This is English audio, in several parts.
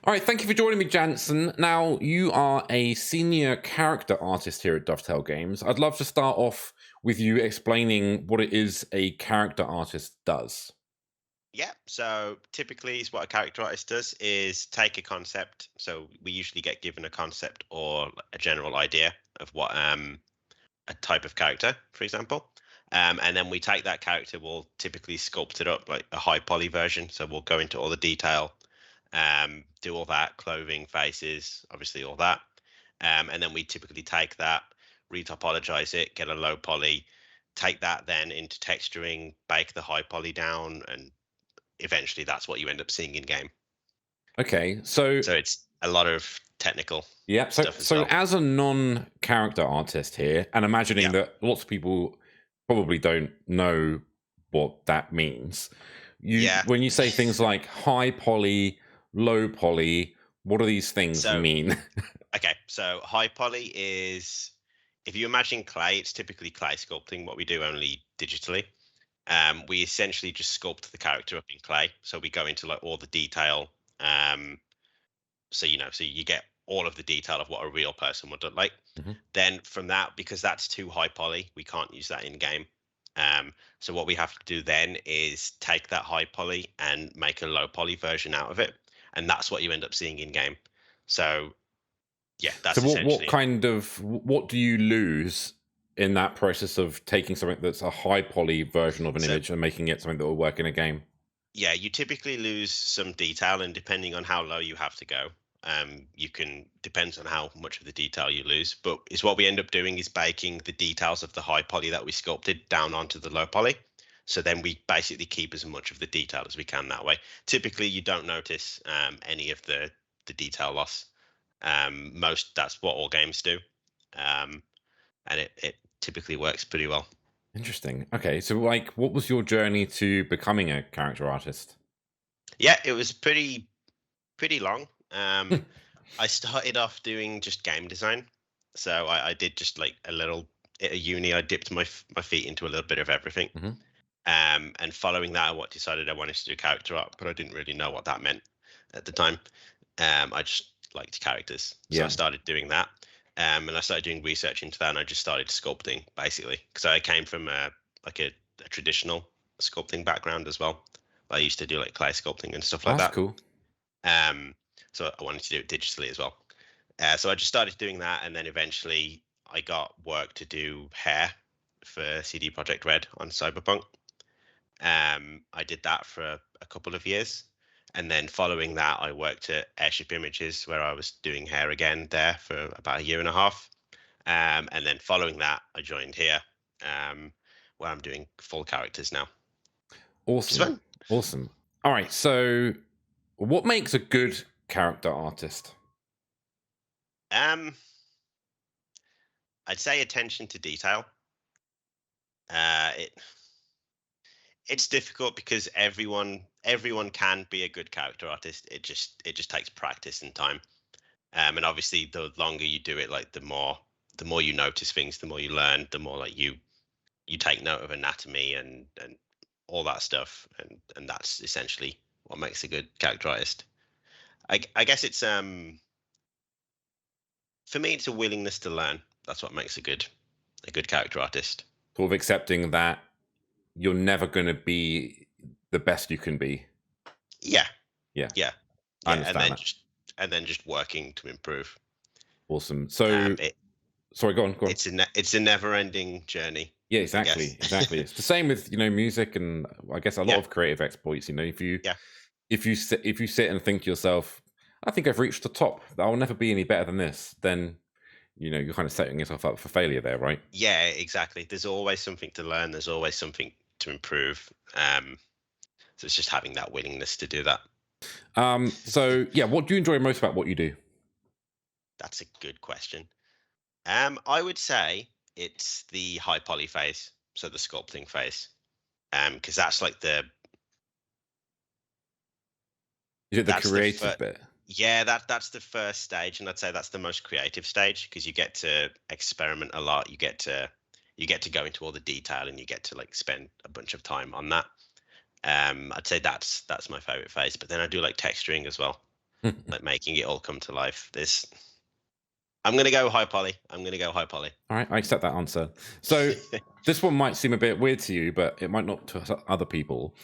All right, thank you for joining me, Jansen. Now, you are a senior character artist here at Dovetail Games. I'd love to start off with you explaining what it is a character artist does. Yeah, so typically is what a character artist does is take a concept. So we usually get given a concept or a general idea of what a type of character, for example. And then we take that character, we'll typically sculpt it up like a high poly version. So we'll go into all the detail, do all that, clothing, faces, obviously all that. And then we typically take that, retopologize it, get a low poly, take that then into texturing, bake the high poly down, and eventually that's what you end up seeing in game. Okay, so So it's a lot of technical yeah, so stuff as so well. as a non-character artist here, and imagining Yeah. that lots of people probably don't know what that means, you Yeah. when you say things like high poly, low poly, what do these things So mean? okay, so high poly is if you imagine clay, it's typically clay sculpting, what we do only digitally. We essentially just sculpt the character up in clay. So we go into like all the detail. Um, so you get all of the detail of what a real person would look like. Mhm. Then from that, because that's too high poly, we can't use that in game. So what we have to do then is take that high poly and make a low poly version out of it, and that's what you end up seeing in game. So yeah, So that's what essentially it. kind of what do you lose in that process of taking something that's a high poly version of an So image and making it something that will work in a game? yeah, you typically lose some detail, and depending on how low you have to go, you can depends on how much of the detail you lose. But is what we end up doing is baking the details of the high poly that we sculpted down onto the low poly. So then we basically keep as much of the detail as we can that way. Typically, you don't notice any of the detail loss. Most that's what all games do, um, and it typically works pretty well. Interesting. Okay, so like, what was your journey to becoming a character artist? Yeah, it was pretty long. I started off doing just game design. So I did just like a little at a uni. I dipped my feet into a little bit of everything. Hmm. And following that, decided I wanted to do character art, but I didn't really know what that meant at the time. I just liked characters, so I Yeah, started doing that. And I started doing research into that, and I just started sculpting basically because I came from like a traditional sculpting background as well. I used to do like clay sculpting and stuff like that's that. cool. Um, so I wanted to do it digitally as well. So I just started doing that, and then eventually I got work to do hair for CD Projekt Red on Cyberpunk. I did that for a couple of years, and then following that, I worked at Airship Images, where I was doing hair again there for about a year and a half. And then following that, I joined here, um, where I'm doing full characters now, which is Awesome. fun. Awesome. All right, so what makes a good character artist? Um, I'd say attention to detail. It it's difficult because everyone can be a good character artist. It just takes practice and time. And obviously, the longer you do it, like the more you notice things, the more you learn, the more like you take note of anatomy and all that stuff, and that's essentially what makes a good character artist. I guess it's for me, it's a willingness to learn. That's what makes a good character artist. Sort of accepting that you're never going to be the best you can be. Yeah, Yeah, yeah, I yeah, understand that. and then just working to improve. Awesome. So, It sorry, go on, go on. it's a never ending journey, Yeah, I guess. exactly, exactly. It's the same with music and I guess a lot Yeah, of creative exploits. yeah, If you sit and think to yourself, I think I've reached the top. I'll never be any better than this. Then you're kind of setting yourself up for failure there, right? yeah, exactly. There's always something to learn. There's always something to improve. So it's just having that willingness to do that. So yeah, what do you enjoy most about what you do? That's a good question. I would say it's the high poly phase, so the sculpting phase, because Is it the that's the creative first. bit? Yeah, that's the first stage, and I'd say that's the most creative stage because you get to experiment a lot. You get to go into all the detail, and you get to like spend a bunch of time on that. I'd say that's my favorite phase, but then I do like texturing as well. like making it all come to life. I'm gonna go high poly. I'm gonna go high poly. All right, I accept that answer. So this one might seem a bit weird to you, but it might not to other people.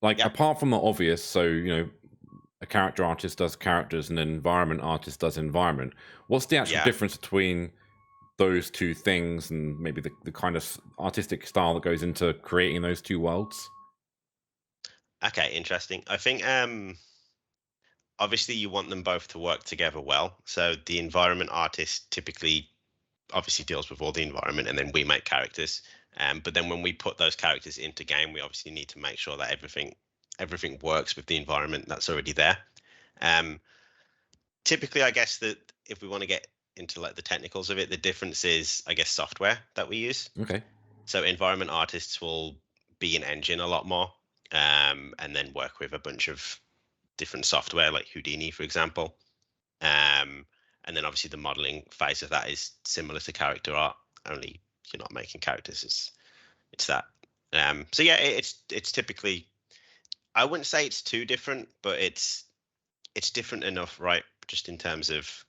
Like Yep. apart from the obvious, so a character artist does characters and an environment artist does environment. What's the actual Yeah. difference between those two things and maybe the kind of artistic style that goes into creating those two worlds? Okay. Interesting. I think obviously you want them both to work together well. So the environment artist typically obviously deals with all the environment, and then we make characters. But then when we put those characters into game, we obviously need to make sure that everything works with the environment that's already there. Um, Typically, I guess that if we want to get into like the technicals of it, the difference is, I guess, software that we use. Okay. So environment artists will be an engine a lot more, and then work with a bunch of different software like Houdini, for example. Um, and then obviously the modeling phase of that is similar to character art, only you're not making characters. It's that. So yeah, it's typically, I wouldn't say it's too different, but it's different enough, right? Just in terms of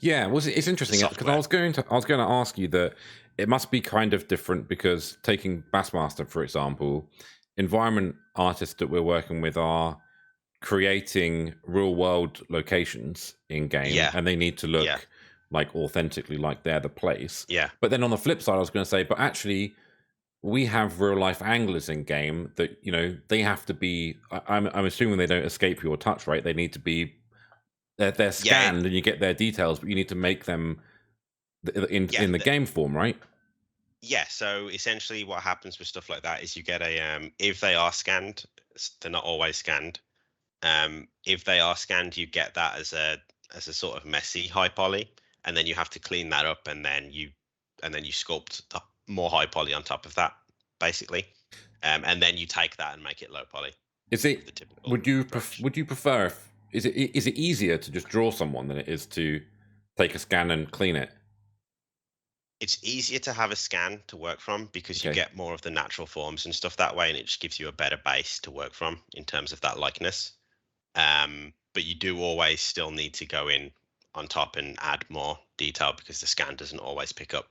Yeah, well, it's the interesting because software. I was going to ask you that it must be kind of different because taking Bassmaster for example, environment artists that we're working with are creating real world locations in game, Yeah, and they need to yeah, look like authentically like they're the place. yeah, But then on the flip side, I was going to say, but actually, we have real life anglers in game that they have to be. I'm assuming they don't escape your touch, right? They need to be they're yeah, scanned and you get their details, but you need to make them yeah. in the game form, right? Yeah, so essentially what happens with stuff like that is you get a if they are scanned, they're not always scanned. If they are scanned, you get that as a sort of messy high poly, and then you have to clean that up, and then you sculpt more high poly on top of that, basically, and then you take that and make it low poly Is with it? the typical approach. Would you prefer? Is it easier to just draw someone than it is to take a scan and clean it? It's easier to have a scan to work from because you Okay. get more of the natural forms and stuff that way, and it just gives you a better base to work from in terms of that likeness. But you do always still need to go in on top and add more detail because the scan doesn't always pick up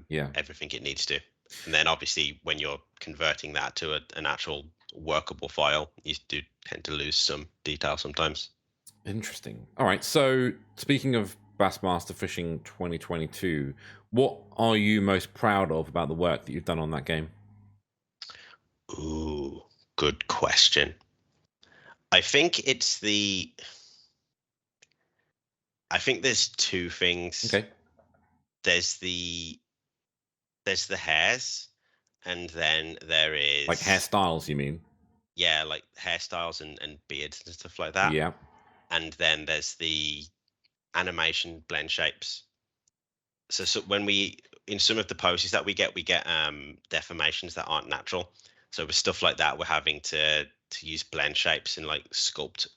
Yeah. everything it needs to. And then obviously when you're converting that to an actual workable file, you do tend to lose some detail sometimes. Interesting. All right. So speaking of Bassmaster Fishing 2022, what are you most proud of about the work that you've done on that game? Ooh, good question. I think I think there's two things. Okay. There's the there's the hairs, and then there Like is, hairstyles, you mean? yeah, like hairstyles and beards and stuff like that. Yeah. And then there's the animation blend shapes. So when we in some of the poses that we get deformations that aren't natural. So with stuff like that, we're having to use blend shapes and like sculpt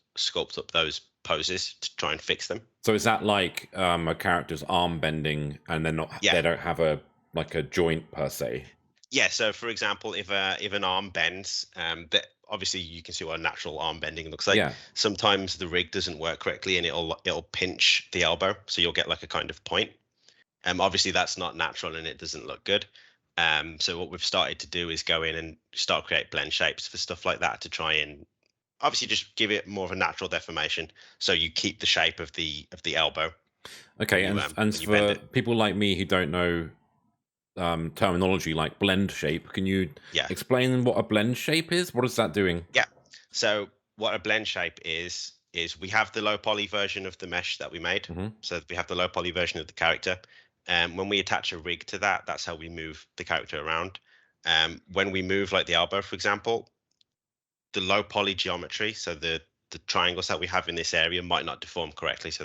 up those poses to try and fix them. So is that like a character's arm bending and Yeah. they don't have a like a joint per se? Yeah, so for example, if an arm bends, that obviously you can see what a natural arm bending looks like. Yeah. Sometimes the rig doesn't work correctly, and it'll pinch the elbow, so you'll get like a kind of point. Obviously that's not natural and it doesn't look good. So what we've started to do is go in and start create blend shapes for stuff like that to try and obviously just give it more of a natural deformation, so you keep the shape of the elbow Okay, and when you bend for it. people like me who don't know terminology like blend shape, can you Yeah. explain what a blend shape is? What is that doing? Yeah. So what a blend shape is we have the low poly version of the mesh that we made. Hmm. So we have the low poly version of the character. When we attach a rig to that, that's how we move the character around. When we move like the elbow, for example, the low poly geometry, so the triangles that we have in this area might not deform correctly, so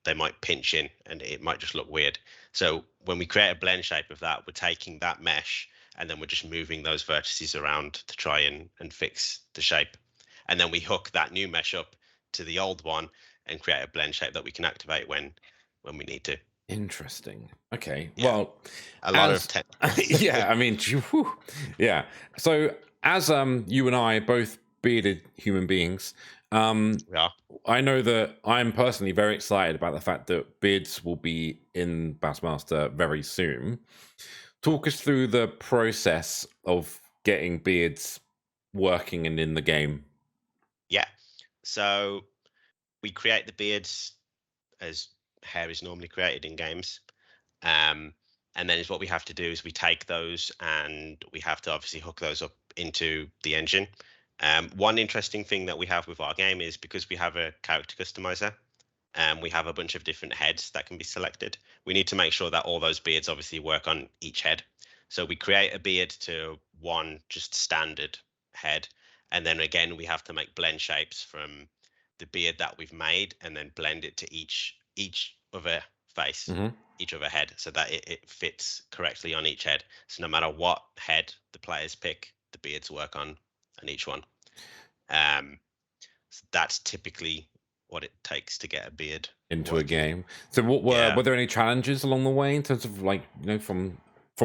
they might pinch in and it might just look weird. So when we create a blend shape of that, we're taking that mesh and then we're just moving those vertices around to try and fix the shape. And then we hook that new mesh up to the old one and create a blend shape that we can activate when we need to. Interesting. Okay. Yeah, Well, a lot of as technicals. yeah, I mean, yeah. So as you and I both bearded human beings. Yeah. I know that I'm personally very excited about the fact that beards will be in Bassmaster very soon. Talk us through the process of getting beards working and in the game. Yeah. So we create the beards as hair is normally created in games. Um, and then is what we have to do is we take those and we have to obviously hook those up into the engine. One interesting thing that we have with our game is because we have a character customizer and we have a bunch of different heads that can be selected. We need to make sure that all those beards obviously work on each head. So we create a beard to one just standard head, and then again we have to make blend shapes from the beard that we've made, and then blend it to each other face, Mm-hmm. each other head, so that it fits correctly on each head. So no matter what head the players pick, the beards work on each one. So that's typically what it takes to get a beard Into a working. game. So what Yeah. were there any challenges along the way in terms of like, from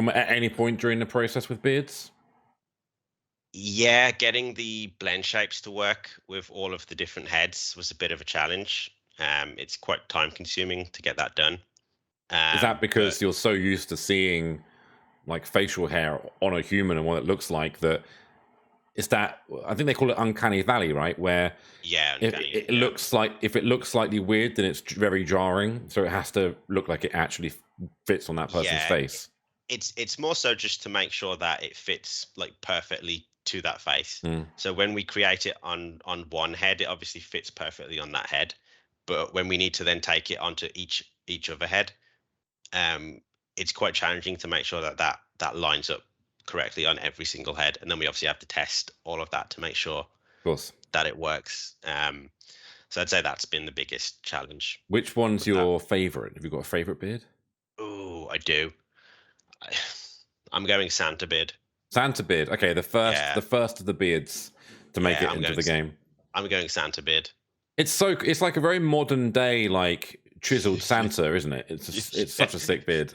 at any point during the process with beards? Yeah, getting the blend shapes to work with all of the different heads was a bit of a challenge. It's quite time consuming to get that done. Is that But because you're so used to seeing like facial hair on a human and what it looks like that it's that I think they call it uncanny valley, right? Where yeah, if uncanny. it Yeah, looks like if it looks slightly weird, then it's very jarring. So it has to look like it actually fits on that person's yeah. face. It's more so just to make sure that it fits like perfectly to that face. Mm, So when we create it on one head, it obviously fits perfectly on that head. But when we need to then take it onto each other head, um, it's quite challenging to make sure that that lines up correctly on every single head, and then we obviously have to test all of that to make sure of course. that it works. So I'd say that's been the biggest challenge Which one's with that. your favorite? Have you got a favorite beard? Oh, I do. I, I'm going Santa beard. Santa beard. Okay, Yeah, the first of the beards to make yeah, it into the game. I'm going Santa beard. It's like a very modern day like chiseled Santa, isn't it? It's such a sick beard.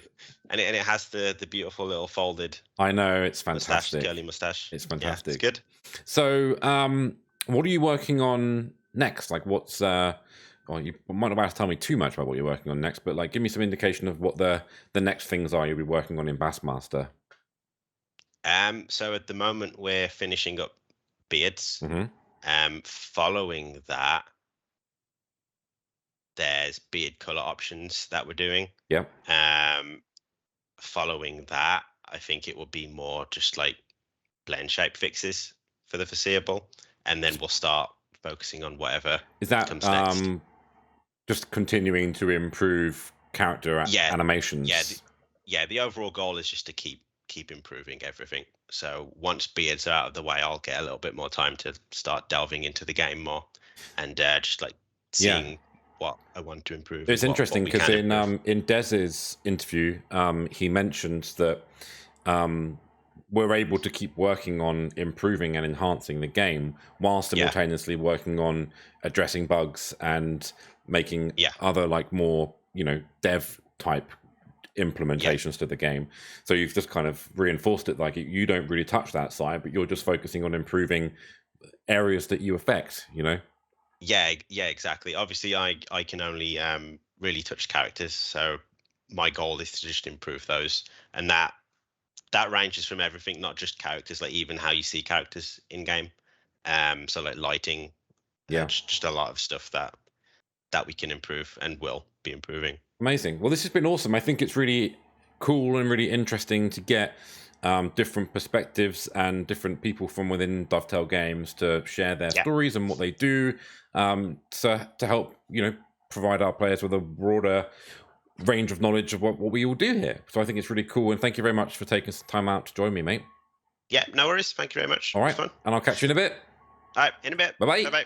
And it has the beautiful little folded I know, it's mustache, fantastic. curly mustache. It's Yeah, it's fantastic. good. So, what are you working on next? Like, what's well, you might not have to tell me too much about what you're working on next, but like, give me some indication of what the next things are you'll be working on in Bassmaster. So at the moment we're finishing up beards. Mm-hmm. Following that, there's beard color options that we're doing. Yep. Following that, I think it will be more just like blend shape fixes for the foreseeable, and then we'll start focusing on whatever Is that comes next. just continuing to improve character Yeah, animations? The overall goal is just to keep improving everything. So once beards are out of the way, I'll get a little bit more time to start delving into the game more, and just like Yeah. seeing what I want to improve. It's and what interesting we because can improve. in Dez's interview, he mentioned that we're able to keep working on improving and enhancing the game while simultaneously working on addressing bugs and making Yeah. other like more dev type implementations to the game. So you've just kind of reinforced it, like you don't really touch that side, but you're just focusing on improving areas that you affect. Yeah, exactly. Obviously, I can only really touch characters, so my goal is to just improve those, and that ranges from everything, not just characters, like even how you see characters in game. So like lighting, Yeah. just a lot of stuff that we can improve and will be improving. Amazing. Well, this has been awesome. I think it's really cool and really interesting to get different perspectives and different people from within Dovetail Games to share their stories and what they do to help provide our players with a broader range of knowledge of what we all do here. So I think it's really cool, and thank you very much for taking some time out to join me, mate. Yeah, no worries. Thank you very much. All right, It was fun. and I'll catch you in a bit. All right, in a bit. Bye-bye. Bye-bye.